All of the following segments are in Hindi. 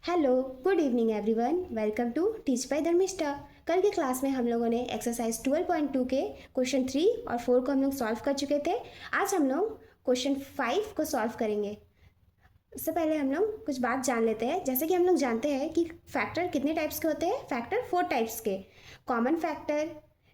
Hello, good evening everyone. Welcome to teach by Dharmishtha. कल की क्लास में हम लोगों ने एक्सरसाइज 12.2 के क्वेश्चन 3 और 4 को हम लोग सॉल्व कर चुके थे। आज हम लोग क्वेश्चन 5 को सॉल्व करेंगे। उससे पहले हम लोग कुछ बात जान लेते हैं। जैसे कि हम लोग जानते हैं कि फैक्टर कितने टाइप्स के होते हैं। फैक्टर 4 टाइप्स के: कॉमन फैक्टर,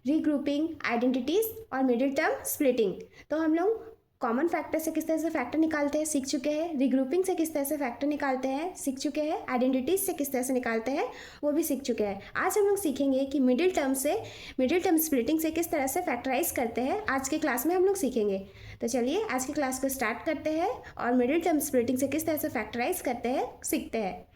रीग्रुपिंग, आइडेंटिटीज और मिडिल टर्म स्प्लिटिंग। तो हम लोग कॉमन फैक्टर से किस तरह से फैक्टर निकालते हैं सीख चुके हैं, रीग्रुपिंग से किस तरह से फैक्टर निकालते हैं सीख चुके हैं, आइडेंटिटीज से किस तरह से निकालते हैं वो भी सीख चुके हैं। आज हम लोग सीखेंगे कि मिडिल टर्म स्प्लिटिंग से किस तरह से फैक्टराइज करते हैं। आज के क्लास में हम लोग सीखेंगे। तो चलिए आज की क्लास को स्टार्ट करते हैं और मिडिल टर्म स्प्लिटिंग से किस तरह से फैक्टराइज करते हैं सीखते हैं।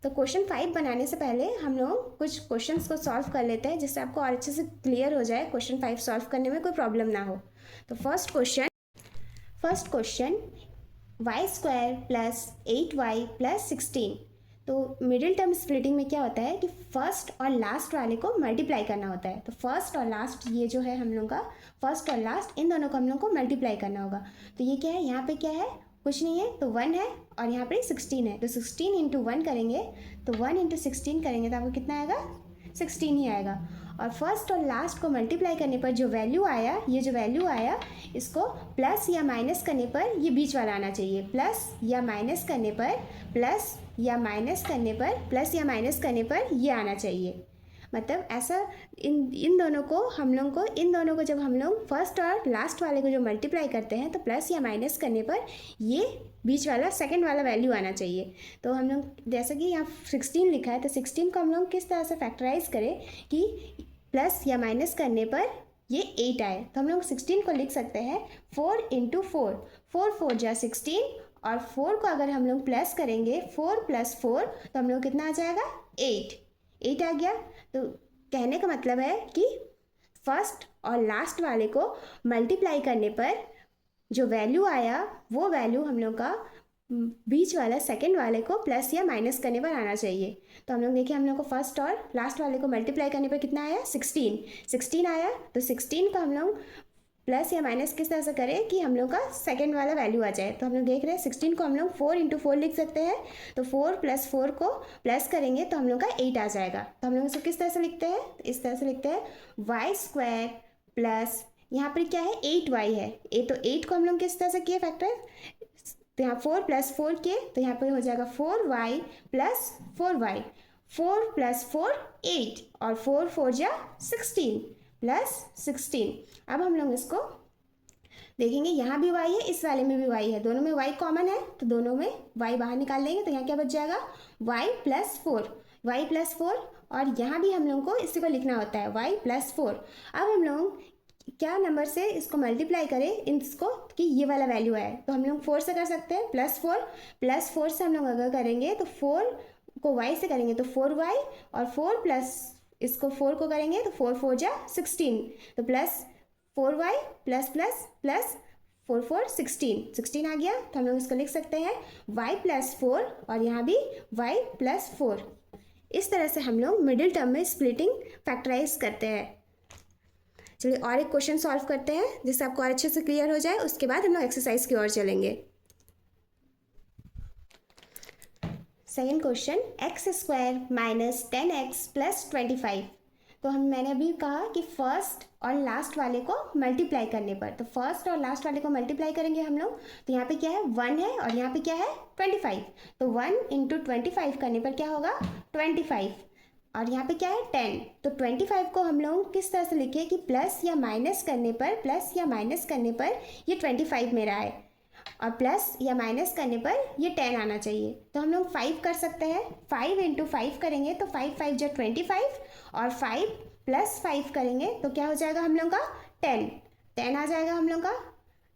तो क्वेश्चन 5 बनाने से पहले हम लोग कुछ क्वेश्चंस को सॉल्व कर लेते हैं जिससे आपको और अच्छे से क्लियर हो जाए, क्वेश्चन 5 सॉल्व करने में कोई प्रॉब्लम ना हो। तो first question y square plus 8y plus 16। तो मिडिल टर्म स्प्लिटिंग में क्या होता है कि फर्स्ट और लास्ट वाले को मल्टीप्लाई करना होता है। तो फर्स्ट और लास्ट, ये जो है हम लोग का फर्स्ट और लास्ट, इन दोनों को हम लोग को मल्टीप्लाई करना होगा। तो ये क्या है, यहाँ पे क्या है, कुछ नहीं है, तो 1 है और यहाँ पे 16 है। तो 16 इंटू 1 करेंगे, तो 1 इंटू 16 करेंगे तो आपको कितना आएगा, 16 ही आएगा। और फर्स्ट और लास्ट को मल्टीप्लाई करने पर जो वैल्यू आया, ये जो वैल्यू आया, इसको प्लस या माइनस करने पर ये बीच वाला आना चाहिए। प्लस या माइनस करने पर, प्लस या माइनस करने पर, प्लस या माइनस करने पर ये आना चाहिए। मतलब ऐसा इन दोनों को जब हम लोग फर्स्ट और लास्ट वाले को जो मल्टीप्लाई करते हैं तो प्लस या माइनस करने पर ये बीच वाला सेकंड वाला वैल्यू आना चाहिए। तो हम लोग जैसे कि यहाँ 16 लिखा है, तो 16 को हम लोग किस तरह से फैक्टराइज करें कि प्लस या माइनस करने पर ये 8 आए। तो हम लोग 16 को लिख सकते हैं 4 इंटू 4, 4 4 जा 16, और 4 को अगर हम लोग प्लस करेंगे 4 प्लस 4 तो हम लोग कितना आ जाएगा, 8 आ गया। तो कहने का मतलब है कि फर्स्ट और लास्ट वाले को मल्टीप्लाई करने पर जो वैल्यू आया वो वैल्यू हम लोग का बीच वाला सेकंड वाले को प्लस या माइनस करने पर आना चाहिए। तो हम लोग देखिए, हम लोग को फर्स्ट और लास्ट वाले को मल्टीप्लाई करने पर कितना आया, 16 आया। तो 16 को हम लोग प्लस या माइनस किस तरह से करें कि हम लोग का सेकंड वाला वैल्यू आ जाए। तो हम लोग देख रहे हैं 16 को हम लोग 4 इंटू 4 लिख सकते हैं। तो 4 प्लस 4 को प्लस करेंगे तो हम लोग का 8 आ जाएगा। तो हम लोग इसको किस तरह से लिखते हैं, इस तरह से लिखते हैं वाई स्क्वायर प्लस, यहाँ पर क्या है, 8y है। तो 8 को हम लोग किस तरह से किए फैक्टर, तो यहाँ 4 प्लस 4 किए तो यहाँ पर हो जाएगा 4y प्लस 4y, 4 प्लस 4 8, और 4 4 जा 16 प्लस 16। अब हम लोग इसको देखेंगे, यहाँ भी y है, इस वाले में भी y है, दोनों में y कॉमन है, तो दोनों में y बाहर निकाल लेंगे तो यहाँ क्या बच जाएगा, y प्लस 4, और यहाँ भी हम लोग को इसी को लिखना होता है y प्लस 4। अब हम लोग क्या नंबर से इसको मल्टीप्लाई करें इसको कि ये वाला वैल्यू आए, तो हम लोग 4 से कर सकते हैं, प्लस 4 से हम लोग अगर करेंगे तो 4 को y से करेंगे तो 4y, और 4 प्लस इसको 4 को करेंगे तो 4 4 जा 16, तो plus 4y plus plus plus 4 4 16 आ गया। तो हम लोग इसको लिख सकते हैं y प्लस 4, और यहाँ भी y प्लस 4। इस तरह से हम लोग मिडिल टर्म में स्प्लिटिंग फैक्टराइज करते हैं। चलिए और एक क्वेश्चन सॉल्व करते हैं जिससे आपको और अच्छे से क्लियर हो जाए, उसके बाद हम लोग एक्सरसाइज की ओर चलेंगे। Second question, x square minus 10x plus 25। तो मैंने अभी कहा कि फर्स्ट और लास्ट वाले को मल्टीप्लाई करने पर, तो फर्स्ट और लास्ट वाले को मल्टीप्लाई करेंगे हम लोग, तो यहाँ पे क्या है, 1 है और यहाँ पे क्या है, 25। तो 1 इंटू 25 करने पर क्या होगा, 25, और यहाँ पे क्या है, 10। तो 25 को हम लोग किस तरह से लिखे कि प्लस या माइनस करने पर ये 25 मेरा है, और प्लस या माइनस करने पर ये 10 आना चाहिए। तो हम लोग 5 कर सकते हैं, 5 इंटू 5 करेंगे तो 5 5 जा 25, और 5 प्लस 5 करेंगे तो क्या हो जाएगा हम लोग का, 10 आ जाएगा हम लोग का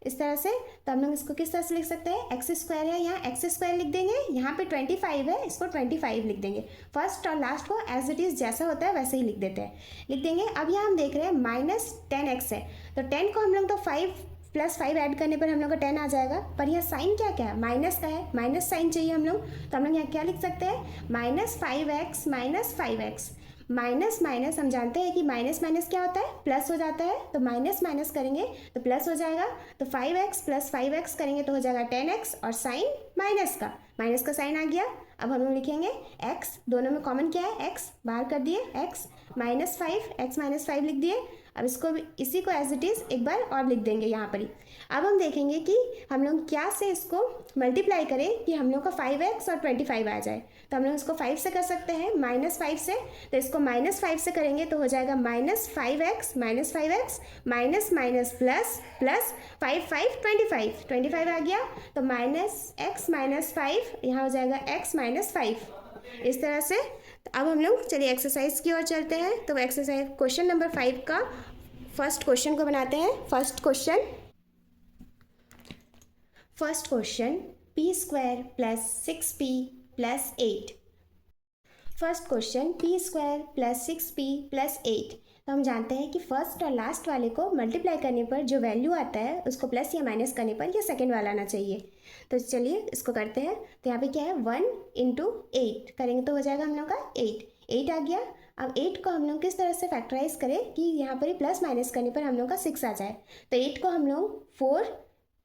इस तरह से। तो हम लोग इसको किस तरह से लिख सकते हैं, एक्स स्क्वायर है, यहाँ एक्स स्क्वायर लिख देंगे, यहाँ पे 25 है, इसको 25 लिख देंगे। फर्स्ट और लास्ट को एज इट इज़ जैसा होता है वैसे ही लिख देंगे। अब यहाँ हम देख रहे हैं माइनस 10x है, तो 10 को हम लोग तो 5 प्लस 5 ऐड करने पर हम लोग का 10 आ जाएगा, पर यहाँ साइन क्या है, माइनस का है, माइनस साइन चाहिए हम लोग। तो हम लोग यहाँ क्या लिख सकते हैं, -5x माइनस माइनस हम जानते हैं कि माइनस माइनस क्या होता है, प्लस हो जाता है, तो माइनस माइनस करेंगे तो प्लस हो जाएगा। तो 5x प्लस 5x करेंगे तो हो जाएगा 10x, और साइन माइनस का साइन आ गया। अब हम लोग लिखेंगे x, दोनों में कॉमन क्या है, x बाहर कर दिए, x माइनस 5 लिख दिए। अब इसको इसी को एज इट इज़ एक बार और लिख देंगे यहाँ पर ही। अब हम देखेंगे कि हम लोग क्या से इसको मल्टीप्लाई करें कि हम लोग का 5x और 25 आ जाए। तो हम लोग इसको 5 से कर सकते हैं, -5 से, तो इसको -5 से करेंगे तो हो जाएगा -5x माइनस माइनस प्लस 25 आ गया। तो -x माइनस 5 यहाँ हो जाएगा x माइनस 5, इस तरह से। तो अब हम लोग चलिए एक्सरसाइज की ओर चलते हैं। तो एक्सरसाइज क्वेश्चन नंबर 5 का फर्स्ट क्वेश्चन को बनाते हैं। First question p² plus 6p plus 8। First question p² plus 6p plus 8। तो हम जानते हैं कि फर्स्ट और लास्ट वाले को मल्टीप्लाई करने पर जो वैल्यू आता है उसको प्लस या माइनस करने पर ये सेकंड वाला आना चाहिए। तो चलिए इसको करते हैं। तो यहाँ पे क्या है, 1 × 8 करेंगे तो हो जाएगा हम लोग का 8 आ गया। अब 8 को हम लोग किस तरह से फैक्टराइज करें कि यहाँ पर ही प्लस माइनस करने पर हम लोग का 6 आ जाए। तो 8 को हम लोग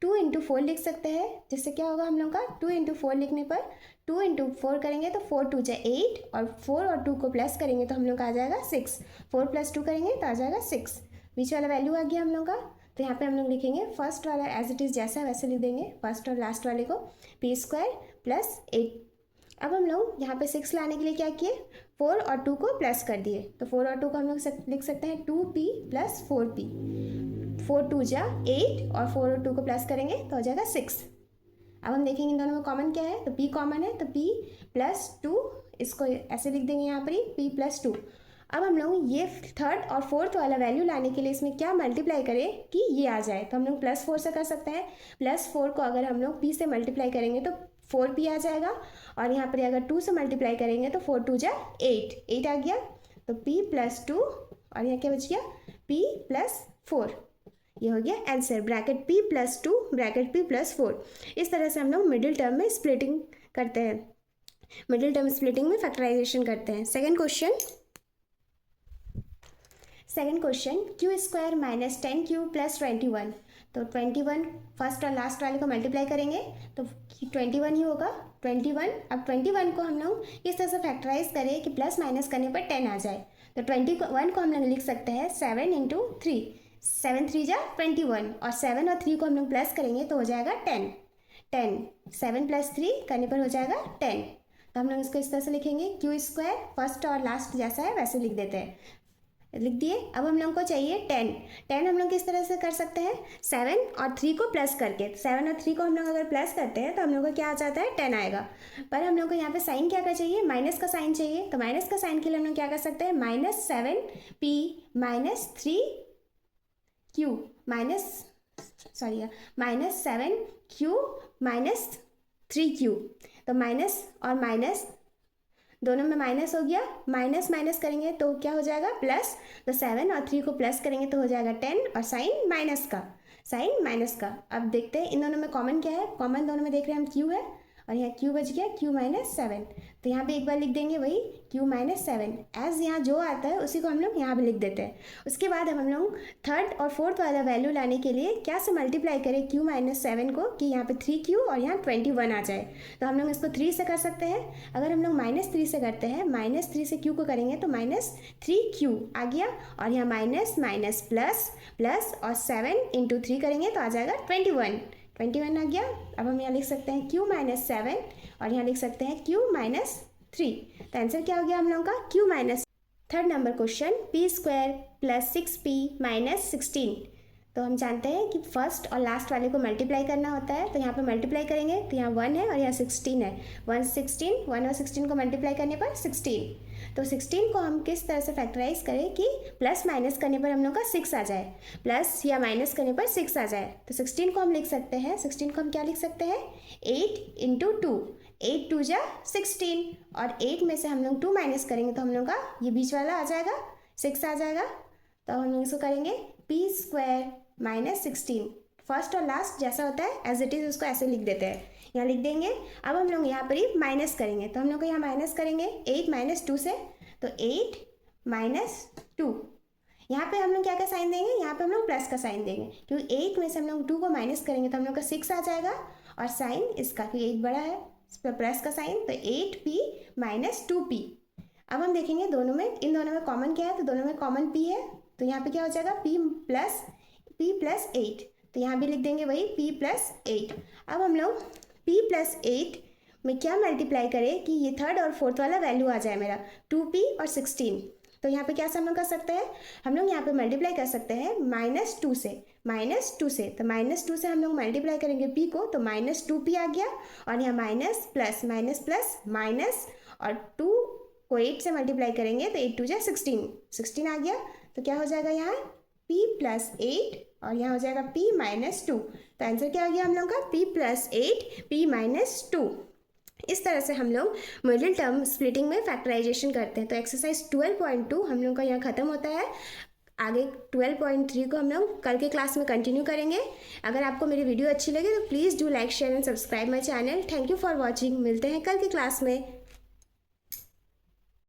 2 × 4 लिख सकते हैं, जिससे क्या होगा हम लोग का 2 × 4 लिखने पर 2 × 4 करेंगे तो 4 × 2 = 8, और 4 और 2 को प्लस करेंगे तो हम लोग का आ जाएगा 6। 4 + 2 करेंगे तो आ जाएगा 6, बीच वाला वैल्यू आ गया हम लोग का। तो यहाँ पे हम लोग लिखेंगे फर्स्ट वाला एज इट इज़ जैसा है वैसे लिख देंगे, फर्स्ट और लास्ट वाले को p² प्लस 8। अब हम लोग यहाँ पे 6 लाने के लिए क्या किए, 4 और 2 को प्लस कर दिए। तो 4 और 2 को हम लोग लिख सकते हैं 2p प्लस 4p। 4 × 2 = 8, और 4 और 2 को प्लस करेंगे तो हो जाएगा 6। अब हम देखेंगे इन दोनों में कॉमन क्या है, तो p कॉमन है, तो p प्लस 2, इसको ऐसे लिख देंगे यहाँ पर ही p प्लस 2। अब हम लोग ये थर्ड और फोर्थ वाला वैल्यू लाने के लिए इसमें क्या मल्टीप्लाई करें कि ये आ जाए। तो हम लोग +4 से कर सकते हैं। +4 को अगर हम लोग p से मल्टीप्लाई करेंगे तो 4p आ जाएगा, और यहाँ पर अगर 2 से मल्टीप्लाई करेंगे तो 4 × 2 = 8 आ गया। तो p + 2, और यहाँ क्या बच गया, p + 4। ये हो गया answer, bracket p + 2 bracket p + 4। इस तरह से हम लोग मिडिल टर्म में स्प्लिटिंग करते हैं, मिडिल टर्म स्प्लिटिंग में फैक्टराइजेशन करते हैं। Second question q² - 10q + 21। तो 21 फर्स्ट और लास्ट वाले को मल्टीप्लाई करेंगे तो 21 ही होगा, 21। अब 21 को हम लोग इस तरह से फैक्टराइज करें कि प्लस माइनस करने पर 10 आ जाए। तो 21 को हम लोग लिख सकते हैं 7 × 3, 7 × 3 = 21, और 7 और 3 को हम लोग प्लस करेंगे तो हो जाएगा 10। 7 + 3 करने पर हो जाएगा 10। तो हम लोग इसको इस तरह से लिखेंगे, q² फर्स्ट और लास्ट जैसा है वैसे लिख देते हैं, लिख दिए। अब हम लोग को चाहिए 10 हम लोग किस तरह से कर सकते हैं, 7 और 3 को प्लस करके। 7 और 3 को हम लोग अगर प्लस करते हैं तो हम लोग को क्या आ जाता है, 10 आएगा। पर हम लोग को यहाँ पे साइन क्या चाहिए, माइनस का साइन चाहिए। तो माइनस का साइन के लिए हम लोग क्या कर सकते हैं, -7p - 3q -7q - 3q। तो माइनस और माइनस दोनों में माइनस हो गया, माइनस माइनस करेंगे तो क्या हो जाएगा, प्लस। तो 7 और 3 को प्लस करेंगे तो हो जाएगा 10, और साइन माइनस का। अब देखते हैं इन दोनों में कॉमन क्या है। कॉमन दोनों में देख रहे हैं हम q है, और यहाँ q बच गया, q - 7। तो यहाँ पे एक बार लिख देंगे वही q - 7, एज यहाँ जो आता है उसी को हम लोग यहाँ पे लिख देते हैं। उसके बाद हम लोग थर्ड और फोर्थ वाला वैल्यू लाने के लिए क्या से मल्टीप्लाई करें q - 7 को कि यहाँ पे 3q और यहाँ 21 आ जाए। तो हम लोग इसको 3 से कर सकते हैं। अगर हम लोग -3 से करते हैं, -3 से q को करेंगे तो -3q आ गया, और यहाँ माइनस माइनस प्लस प्लस, और 7 × 3 करेंगे तो आ जाएगा 21 आ गया। अब हम यहाँ लिख सकते हैं q - 7, और यहाँ लिख सकते हैं q - 3। तो आंसर क्या हो गया हम लोगों का, q - third number question p² + 6p - 16। तो हम जानते हैं कि फर्स्ट और लास्ट वाले को मल्टीप्लाई करना होता है। तो यहाँ पे मल्टीप्लाई करेंगे तो यहाँ 1 है और यहाँ 16 है, 1 और 16 को मल्टीप्लाई करने पर 16। तो 16 को हम किस तरह से फैक्टराइज करें कि प्लस माइनस करने पर हम लोग का 6 आ जाए, प्लस या माइनस करने पर 6 आ जाए। तो 16 को हम लिख सकते हैं, 16 को हम क्या लिख सकते हैं, 8 × 2, 8 × 2 = 16, और 8 में से हम लोग 2 माइनस करेंगे तो हम लोग का ये बीच वाला आ जाएगा, 6 आ जाएगा। तो हम लोग इसको करेंगे p² - 16। फर्स्ट और लास्ट जैसा होता है एज इट इज़ उसको ऐसे लिख देते हैं, यहाँ लिख देंगे। अब हम लोग यहाँ पर ही माइनस करेंगे, तो हम लोग को यहाँ माइनस करेंगे 8 - 2 से, तो 8 -2। यहाँ पे हम लोग क्या का साइन देंगे, यहाँ पे हम लोग प्लस का साइन देंगे, क्योंकि 8 में से हम लोग 2 को माइनस करेंगे तो हम लोग का 6 आ जाएगा, और साइन इसका, क्योंकि 8 बड़ा है, इस पर प्लस का साइन, तो 8p - 2p। अब हम देखेंगे दोनों में, इन दोनों में कॉमन क्या है, तो दोनों में कॉमन p है, तो यहाँ पे क्या हो जाएगा p + 8, तो यहाँ भी लिख देंगे वही p + 8। अब हम लोग p + 8 में क्या मल्टीप्लाई करें कि ये थर्ड और फोर्थ वाला वैल्यू आ जाए मेरा, 2p और 16। तो यहाँ पे क्या हम लोग कर सकते हैं, हम लोग यहाँ पे मल्टीप्लाई कर सकते हैं -2 से, तो -2 से हम लोग मल्टीप्लाई करेंगे p को, तो -2p आ गया, और यहाँ माइनस प्लस माइनस, और 2 को 8 से मल्टीप्लाई करेंगे तो 8 × 2 = 16 आ गया। तो क्या हो जाएगा यहाँ p + 8, और यहाँ हो जाएगा p - 2। तो आंसर क्या हो गया हम लोग का, p + 8 p - 2। इस तरह से हम लोग मिडिल टर्म स्प्लिटिंग में फैक्टराइजेशन करते हैं। तो एक्सरसाइज 12.2 हम लोग का यहाँ ख़त्म होता है। आगे 12.3 को हम लोग कल के क्लास में कंटिन्यू करेंगे। अगर आपको मेरी वीडियो अच्छी लगे तो please do like, share and subscribe my channel. Thank you for watching. मिलते हैं कल की क्लास में।